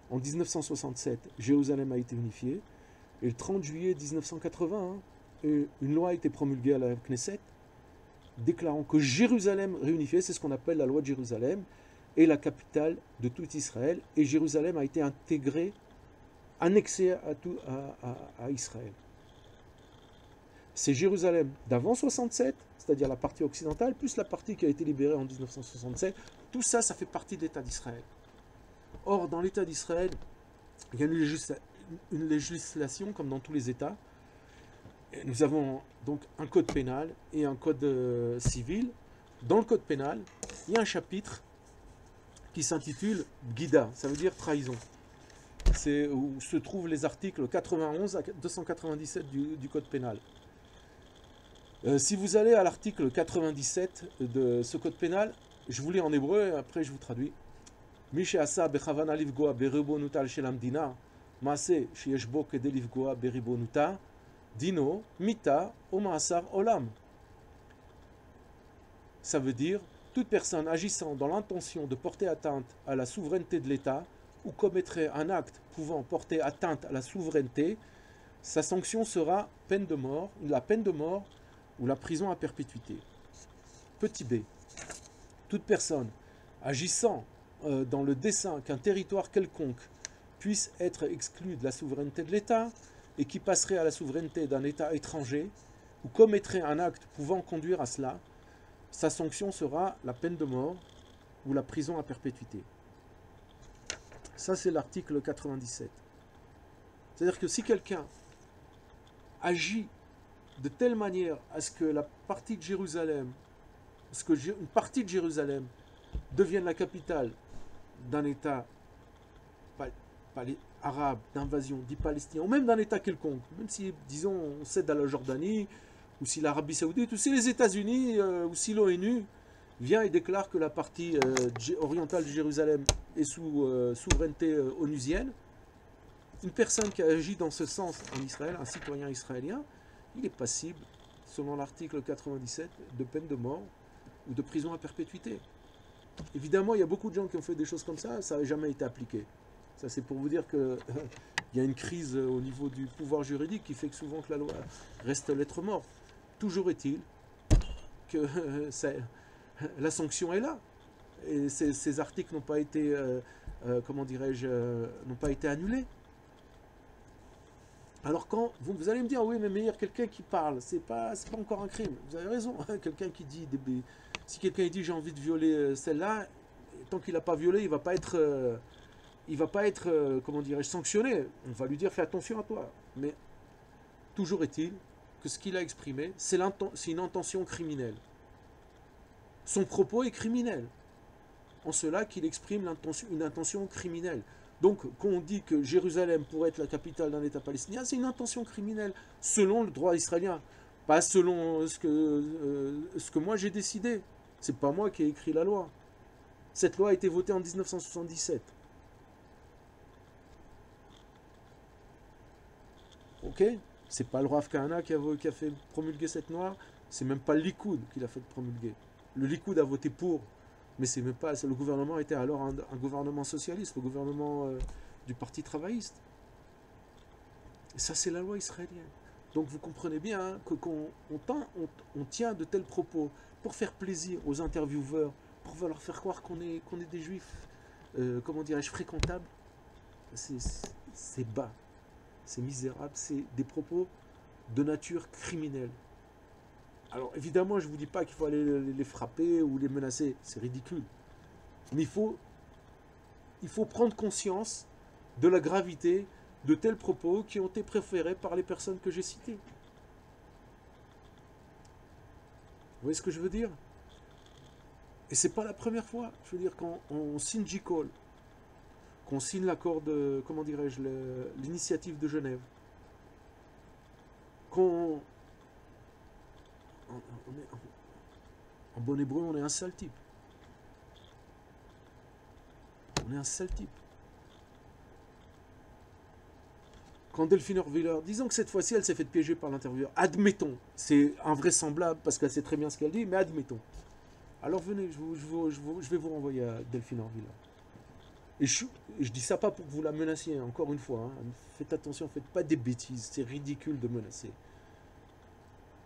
En 1967, Jérusalem a été unifiée. Et le 30 juillet 1981, une loi a été promulguée à la Knesset, déclarant que Jérusalem réunifiée, c'est ce qu'on appelle la loi de Jérusalem, est la capitale de tout Israël. Et Jérusalem a été intégrée, annexée à Israël. C'est Jérusalem d'avant 67, c'est-à-dire la partie occidentale, plus la partie qui a été libérée en 1967. Tout ça, ça fait partie de l'État d'Israël. Or, dans l'État d'Israël, il y a une législation, comme dans tous les États. Nous avons donc un code pénal et un code civil. Dans le code pénal, il y a un chapitre qui s'intitule « Guida », ça veut dire « trahison ». C'est où se trouvent les articles 91 à 297 du code pénal. Si vous allez à l'article 97 de ce code pénal, je vous lis en hébreu et après je vous traduis. Mishe asa bechavana livgoa beribonuta shel hamdina, maase sheyesh bo kedei livgoa beribonuta, dino mita o maasar olam. Ça veut dire toute personne agissant dans l'intention de porter atteinte à la souveraineté de l'État ou commettrait un acte pouvant porter atteinte à la souveraineté, sa sanction sera peine de mort, la peine de mort ou la prison à perpétuité. Petit b. Toute personne agissant dans le dessein qu'un territoire quelconque puisse être exclu de la souveraineté de l'État et qui passerait à la souveraineté d'un État étranger ou commettrait un acte pouvant conduire à cela, sa sanction sera la peine de mort ou la prison à perpétuité. Ça, c'est l'article 97. C'est-à-dire que si quelqu'un agit de telle manière à ce que la partie de Jérusalem, une partie de Jérusalem devienne la capitale d'un État arabe, d'invasion, dit palestinien, ou même d'un État quelconque, même si, disons, on cède à la Jordanie, ou si l'Arabie Saoudite, ou si les États-Unis, ou si l'ONU vient et déclare que la partie orientale de Jérusalem est sous souveraineté onusienne, une personne qui agit dans ce sens en Israël, un citoyen israélien, il est passible, selon l'article 97, de peine de mort ou de prison à perpétuité. Évidemment, il y a beaucoup de gens qui ont fait des choses comme ça n'a jamais été appliqué. Ça, c'est pour vous dire qu'il y a une crise au niveau du pouvoir juridique qui fait que souvent que la loi reste lettre morte. Toujours est-il que la sanction est là. Et ces articles n'ont pas été, comment dirais-je, n'ont pas été annulés. Alors quand vous allez me dire, oui, mais Meir, quelqu'un qui parle, c'est pas encore un crime. Vous avez raison, hein, quelqu'un qui dit, si quelqu'un dit j'ai envie de violer celle-là, tant qu'il n'a pas violé, il va pas être, comment dirais-je, sanctionné. On va lui dire fais attention à toi. Mais toujours est-il que ce qu'il a exprimé, c'est une intention criminelle. Son propos est criminel, en cela qu'il exprime une intention criminelle. Donc, quand on dit que Jérusalem pourrait être la capitale d'un État palestinien, c'est une intention criminelle, selon le droit israélien, pas selon ce que moi j'ai décidé. C'est pas moi qui ai écrit la loi. Cette loi a été votée en 1977. Ok? C'est pas le Rav Kahana qui a fait promulguer cette loi, c'est même pas le Likoud qui l'a fait promulguer. Le Likoud a voté pour, mais c'est même pas. Le gouvernement était alors un gouvernement socialiste, le gouvernement du Parti travailliste. Et ça, c'est la loi israélienne. Donc vous comprenez bien hein, on tient de tels propos pour faire plaisir aux intervieweurs, pour leur faire croire qu'on est des juifs, comment dirais-je, fréquentables. C'est bas, c'est misérable, c'est des propos de nature criminelle. Alors évidemment, je ne vous dis pas qu'il faut aller les frapper ou les menacer, c'est ridicule. Mais il faut prendre conscience de la gravité de tels propos qui ont été préférés par les personnes que j'ai citées. Vous voyez ce que je veux dire? Et c'est pas la première fois. Je veux dire, quand on signe J-Call, qu'on signe l'accord de, comment dirais-je, l'initiative de Genève, qu'on... En bon hébreu, on est un sale type. On est un sale type. Quand Delphine Orviller, disons que cette fois-ci, elle s'est fait piéger par l'intervieweur. Admettons, c'est invraisemblable parce qu'elle sait très bien ce qu'elle dit, mais admettons. Alors venez, je vais vous renvoyer à Delphine Orviller. Et je dis ça pas pour que vous la menaciez, encore une fois. Hein. Faites attention, faites pas des bêtises. C'est ridicule de menacer.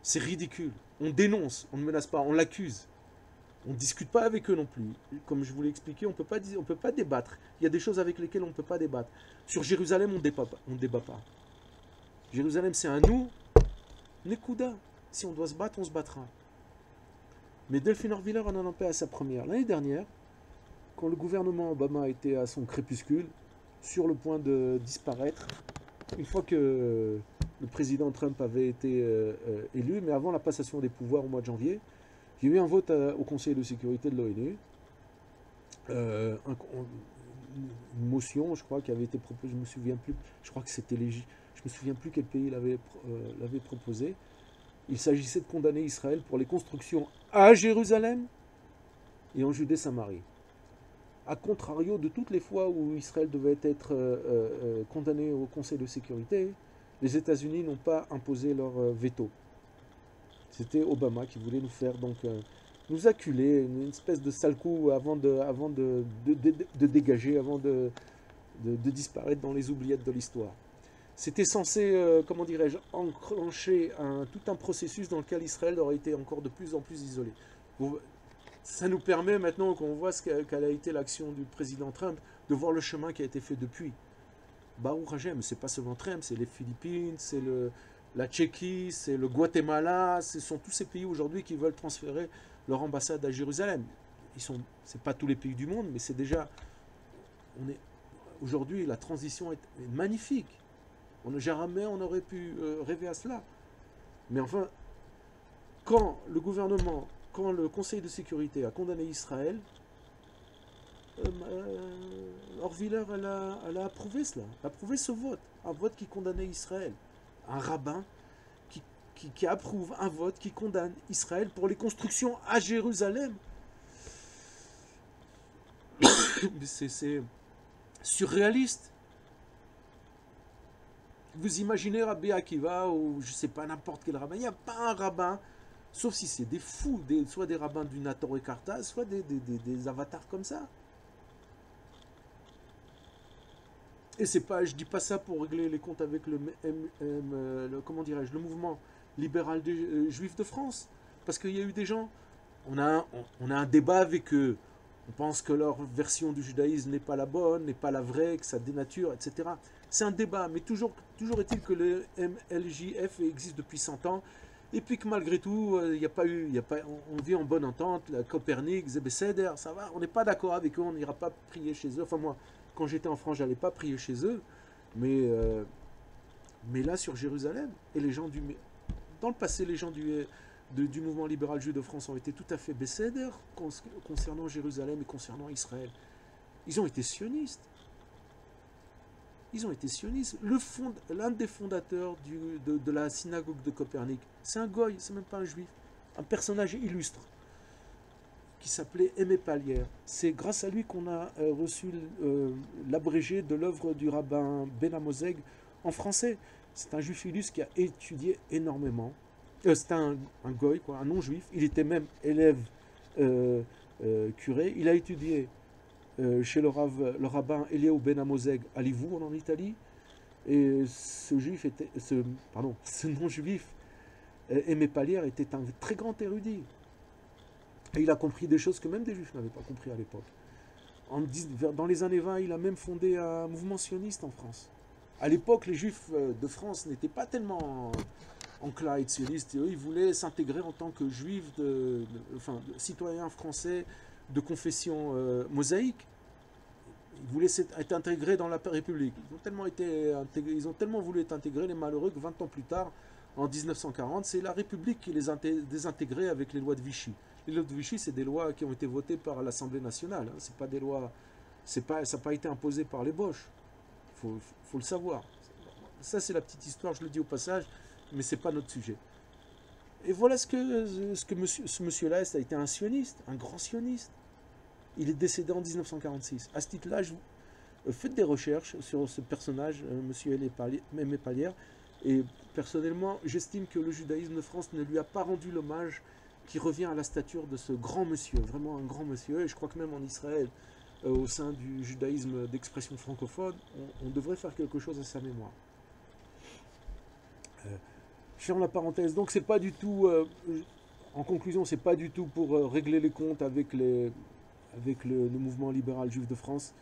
C'est ridicule. On dénonce, on ne menace pas, on l'accuse. On ne discute pas avec eux non plus. Comme je vous l'ai expliqué, on ne peut pas débattre. Il y a des choses avec lesquelles on ne peut pas débattre. Sur Jérusalem, on ne débat pas. Jérusalem, c'est un nous. Nekuda. Si on doit se battre, on se battra. Mais Delphine Orviller en a empêché à sa première. L'année dernière, quand le gouvernement Obama était à son crépuscule, sur le point de disparaître, une fois que le président Trump avait été élu, mais avant la passation des pouvoirs au mois de janvier, il y a eu un vote au Conseil de sécurité de l'ONU, une motion, je crois, qui avait été proposée, je me souviens plus, je crois que c'était je me souviens plus quel pays l'avait proposé. Il s'agissait de condamner Israël pour les constructions à Jérusalem et en Judée-Samarie. A contrario de toutes les fois où Israël devait être condamné au Conseil de sécurité, les États-Unis n'ont pas imposé leur veto. C'était Obama qui voulait nous faire donc nous acculer, une espèce de sale coup avant de dégager, avant de disparaître dans les oubliettes de l'histoire. C'était censé, comment dirais-je, enclencher tout un processus dans lequel Israël aurait été encore de plus en plus isolé. Ça nous permet maintenant qu'on voit quelle a été l'action du président Trump, de voir le chemin qui a été fait depuis. Baruch Hashem, c'est pas seulement Trump, c'est les Philippines, c'est la Tchéquie, c'est le Guatemala, ce sont tous ces pays aujourd'hui qui veulent transférer leur ambassade à Jérusalem. C'est pas tous les pays du monde, mais c'est déjà, aujourd'hui la transition est magnifique. Jamais on aurait pu rêver à cela. Mais enfin, quand le Conseil de sécurité a condamné Israël, Orviller, elle a approuvé cela, elle a approuvé ce vote, un vote qui condamnait Israël. Un rabbin qui approuve un vote qui condamne Israël pour les constructions à Jérusalem. C'est surréaliste. Vous imaginez Rabbi Akiva ou je ne sais pas n'importe quel rabbin, il n'y a pas un rabbin, sauf si c'est des fous, soit des rabbins du Nator et Karta, soit des avatars comme ça. Et c'est pas, je dis pas ça pour régler les comptes avec comment dirais-je, le mouvement libéral des juifs de France, parce qu'il y a eu des gens, on a un débat avec eux, on pense que leur version du judaïsme n'est pas la bonne, n'est pas la vraie, que ça dénature, etc. C'est un débat, mais toujours est-il que le MLJF existe depuis 100 ans, et puis que malgré tout, on vit en bonne entente, la Copernic, Zebeseder, ça va, on n'est pas d'accord avec eux, on n'ira pas prier chez eux. Enfin moi, quand j'étais en France, j'allais pas prier chez eux, mais là sur Jérusalem, et les gens dans le passé, les gens du mouvement libéral juif de France ont été tout à fait Besséder concernant Jérusalem et concernant Israël. Ils ont été sionistes. Ils ont été sionistes. L'un des fondateurs de la synagogue de Copernic, c'est un goy, c'est même pas un juif, un personnage illustre qui s'appelait Aimé Palière. C'est grâce à lui qu'on a reçu l'abrégé de l'œuvre du rabbin Ben Amozeg en français. C'est un juif illustre qui a étudié énormément. C'était un goy, quoi, un non-juif. Il était même élève curé. Il a étudié chez le rabbin Eliaou Ben Amozeg à Livourne en Italie. Et ce non-juif, Aimé Palière, était un très grand érudit. Et il a compris des choses que même des juifs n'avaient pas compris à l'époque. Dans les années 20, il a même fondé un mouvement sioniste en France. À l'époque, les juifs de France n'étaient pas tellement enclins à être sionistes. Eux, ils voulaient s'intégrer en tant que juifs, citoyens français de confession mosaïque. Ils voulaient être intégrés dans la République. Ils ont tellement voulu être intégrés, les malheureux, que 20 ans plus tard, en 1940, c'est la République qui les a désintégrés avec les lois de Vichy. Les lois de Vichy, c'est des lois qui ont été votées par l'Assemblée nationale. Hein. C'est pas des lois, ça n'a pas été imposé par les Boches. Faut le savoir. Ça, c'est la petite histoire, je le dis au passage, mais c'est pas notre sujet. Et voilà ce monsieur-là, ça a été un sioniste, un grand sioniste. Il est décédé en 1946. À ce titre-là, faites des recherches sur ce personnage, monsieur Aimé Palière, et personnellement, j'estime que le judaïsme de France ne lui a pas rendu l'hommage qui revient à la stature de ce grand monsieur, vraiment un grand monsieur, et je crois que même en Israël, au sein du judaïsme d'expression francophone, on devrait faire quelque chose à sa mémoire. Je ferme la parenthèse, donc c'est pas du tout, en conclusion, c'est pas du tout pour régler les comptes avec le mouvement libéral juif de France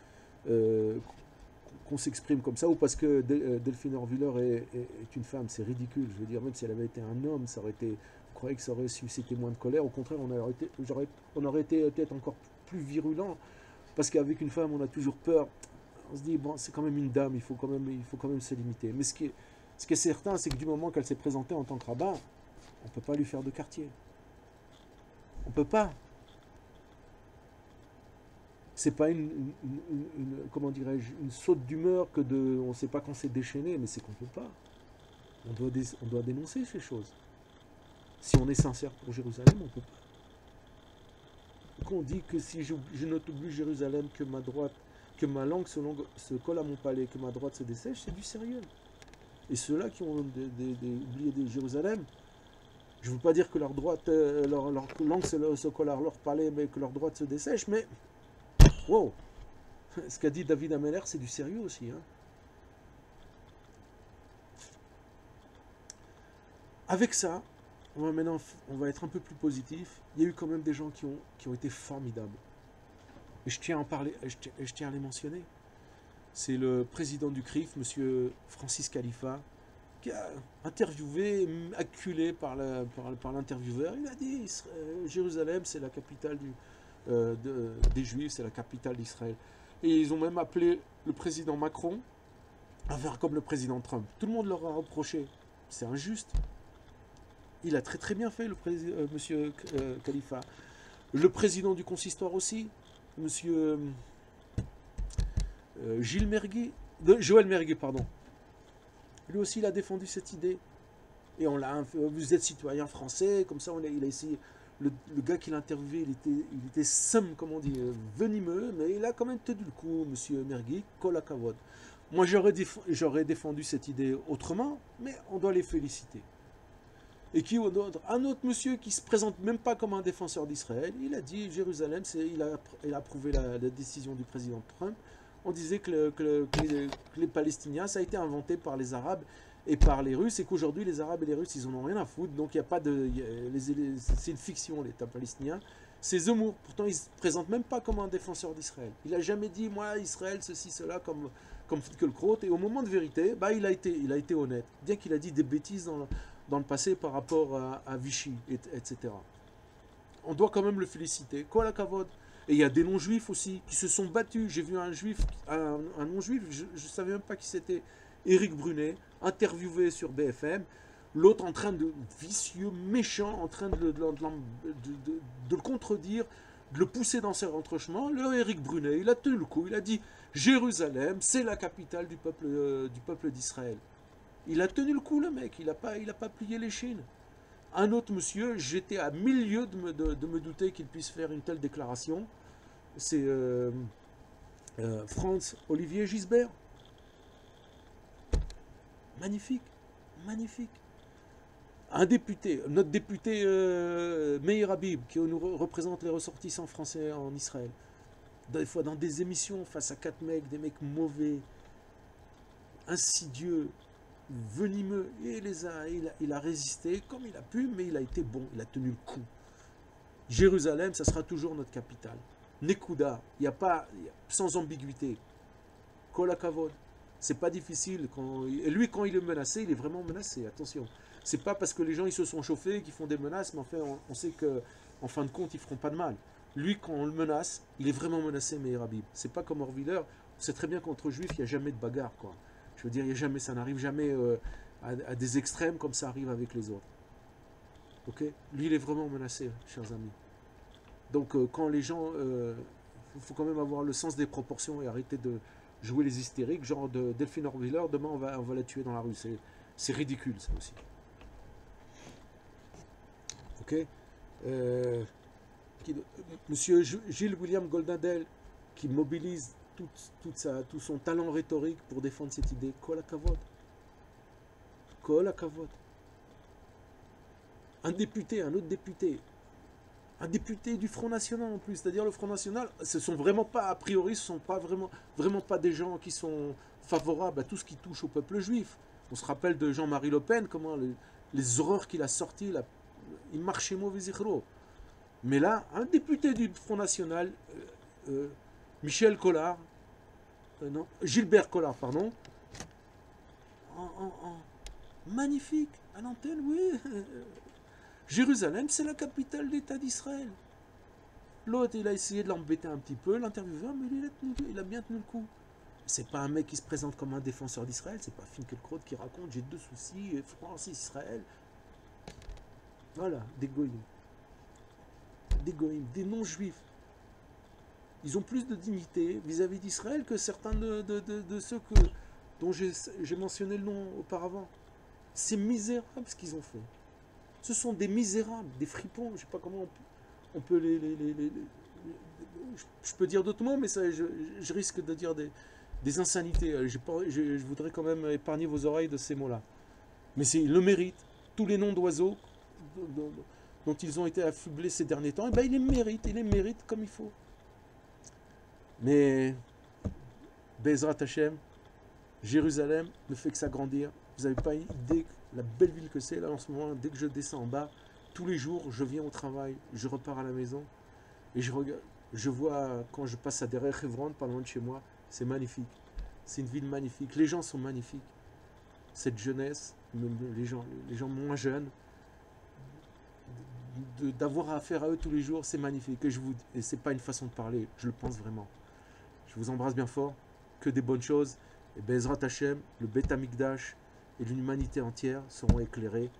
qu'on s'exprime comme ça, ou parce que Delphine Orviller est une femme, c'est ridicule, je veux dire, même si elle avait été un homme, ça aurait été, vous croyez que ça aurait suscité moins de colère, au contraire, on aurait été peut-être encore plus virulent, parce qu'avec une femme, on a toujours peur, on se dit, bon, c'est quand même une dame, il faut quand même se limiter. Mais ce qui est certain, c'est que du moment qu'elle s'est présentée en tant que rabbin, on ne peut pas lui faire de quartier. On ne peut pas. C'est pas comment dirais-je, une saute d'humeur on ne sait pas quand c'est déchaîné, mais c'est qu'on ne peut pas. On doit dénoncer ces choses. Si on est sincère pour Jérusalem, on ne peut pas. Qu'on dit que si je note oublié Jérusalem, que ma langue se colle à mon palais, que ma droite se dessèche, c'est du sérieux. Et ceux-là qui ont oublié de Jérusalem, je ne veux pas dire que leur langue se colle à leur palais, mais que leur droite se dessèche, mais wow, ce qu'a dit David Ameller, c'est du sérieux aussi. Hein. Avec ça, on va être un peu plus positif. Il y a eu quand même des gens qui ont été formidables. Et je tiens à en parler, je tiens à les mentionner. C'est le président du CRIF, M. Francis Khalifa, qui a interviewé, acculé par l'intervieweur. Il a dit Jérusalem, c'est la capitale des Juifs, c'est la capitale d'Israël. Et ils ont même appelé le président Macron à faire comme le président Trump. Tout le monde leur a reproché. C'est injuste. Il a très très bien fait, M. Khalifa. Le président du consistoire aussi, M. Joël Mergui, pardon. Lui aussi, il a défendu cette idée. Et vous êtes citoyen français, comme ça, il a essayé. Le gars qui l'a interviewé, il était venimeux, mais il a quand même tenu le coup, M. Mergui, kol hakavod. Moi, j'aurais défendu cette idée autrement, mais on doit les féliciter. Et un autre monsieur qui se présente même pas comme un défenseur d'Israël, il a dit Jérusalem, il a approuvé la décision du président Trump. On disait que les Palestiniens, ça a été inventé par les Arabes et par les Russes, et qu'aujourd'hui les Arabes et les Russes, ils en ont rien à foutre, donc il n'y a pas c'est une fiction l'État palestinien, C'est Zemmour. Pourtant, il ne se présente même pas comme un défenseur d'Israël. Il n'a jamais dit, moi, Israël, ceci, cela, comme Finkielkraut. Et au moment de vérité, bah, il a été honnête. Bien qu'il a dit des bêtises dans le passé par rapport à Vichy, etc. On doit quand même le féliciter. Kol hakavod. Et il y a des non-juifs aussi qui se sont battus. J'ai vu un non-juif, je ne savais même pas qui c'était, Éric Brunet, interviewé sur BFM. L'autre en train de, vicieux, méchant, en train de le contredire, de le pousser dans ses retranchements. Le Éric Brunet, il a tenu le coup, il a dit Jérusalem, c'est la capitale du peuple d'Israël. Il a tenu le coup, le mec, il n'a pas plié les chines. Un autre monsieur, j'étais à 1000 lieues de me douter qu'il puisse faire une telle déclaration. C'est Franz Olivier Gisbert. Magnifique, magnifique. Un député, notre député Meir Habib, qui nous représente les ressortissants français en Israël, des fois dans des émissions face à 4 mecs, des mecs mauvais, insidieux, venimeux, et il a résisté comme il a pu, mais il a été bon, il a tenu le coup. Jérusalem, ça sera toujours notre capitale. Nekuda, sans ambiguïté. Kol hakavod. C'est pas difficile. Et lui, quand il est menacé, il est vraiment menacé. Attention. C'est pas parce que les gens ils se sont chauffés qu'ils font des menaces, mais enfin, on sait qu'en fin de compte, ils feront pas de mal. Lui, quand on le menace, il est vraiment menacé, Meir Habib. C'est pas comme Orwiller. On sait très bien qu'entre juifs, il n'y a jamais de bagarre, quoi. Je veux dire, ça n'arrive jamais à des extrêmes comme ça arrive avec les autres. Ok? Lui, il est vraiment menacé, chers amis. Donc, quand les gens... il faut quand même avoir le sens des proportions et arrêter de jouer les hystériques, genre de Delphine Orwiller, demain on va la tuer dans la rue. C'est ridicule, ça aussi. Ok? Monsieur Gilles William Goldnadel, qui mobilise tout son talent rhétorique pour défendre cette idée. Kol hakavod. Kol hakavod. Un autre député. Un député du Front National en plus. C'est-à-dire le Front National, ce sont vraiment pas, a priori, ce sont pas vraiment pas des gens qui sont favorables à tout ce qui touche au peuple juif. On se rappelle de Jean-Marie Le Pen, comment les horreurs qu'il a sorties, il marchait mauvais zéro. Mais là, un député du Front National, Michel Collard, non, Gilbert Collard, pardon, magnifique, à l'antenne, oui. Jérusalem, c'est la capitale d'État d'Israël. L'autre, il a essayé de l'embêter un petit peu, l'intervieweur, mais il a bien tenu le coup. C'est pas un mec qui se présente comme un défenseur d'Israël, c'est pas Finkielkraut qui raconte j'ai 2 soucis, France, Israël. Voilà, des goïms. Des goïms, des non-juifs. Ils ont plus de dignité vis-à-vis d'Israël que certains de ceux dont j'ai mentionné le nom auparavant. C'est misérable ce qu'ils ont fait. Ce sont des misérables, des fripons, je ne sais pas comment on peut je peux dire d'autres mots, mais ça, je risque de dire des insanités. Je voudrais quand même épargner vos oreilles de ces mots-là. Mais ils le méritent. Tous les noms d'oiseaux dont ils ont été affublés ces derniers temps, eh ben, ils les méritent comme il faut. Mais Bezrat Hashem, Jérusalem ne fait que s'agrandir. Vous n'avez pas idée la belle ville que c'est là en ce moment. Dès que je descends en bas, tous les jours, je viens au travail, je repars à la maison et je vois quand je passe à derrière Hebron, pas loin de chez moi, c'est magnifique. C'est une ville magnifique. Les gens sont magnifiques. Cette jeunesse, les gens moins jeunes, d'avoir affaire à eux tous les jours, c'est magnifique. Et c'est pas une façon de parler, je le pense vraiment. Je vous embrasse bien fort, que des bonnes choses. Et Bezrat Hashem, le Beth Amikdash et l'humanité entière seront éclairés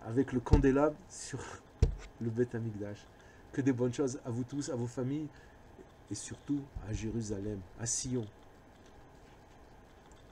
avec le candélabre sur le Beth Amikdash. Que des bonnes choses à vous tous, à vos familles et surtout à Jérusalem, à Sion.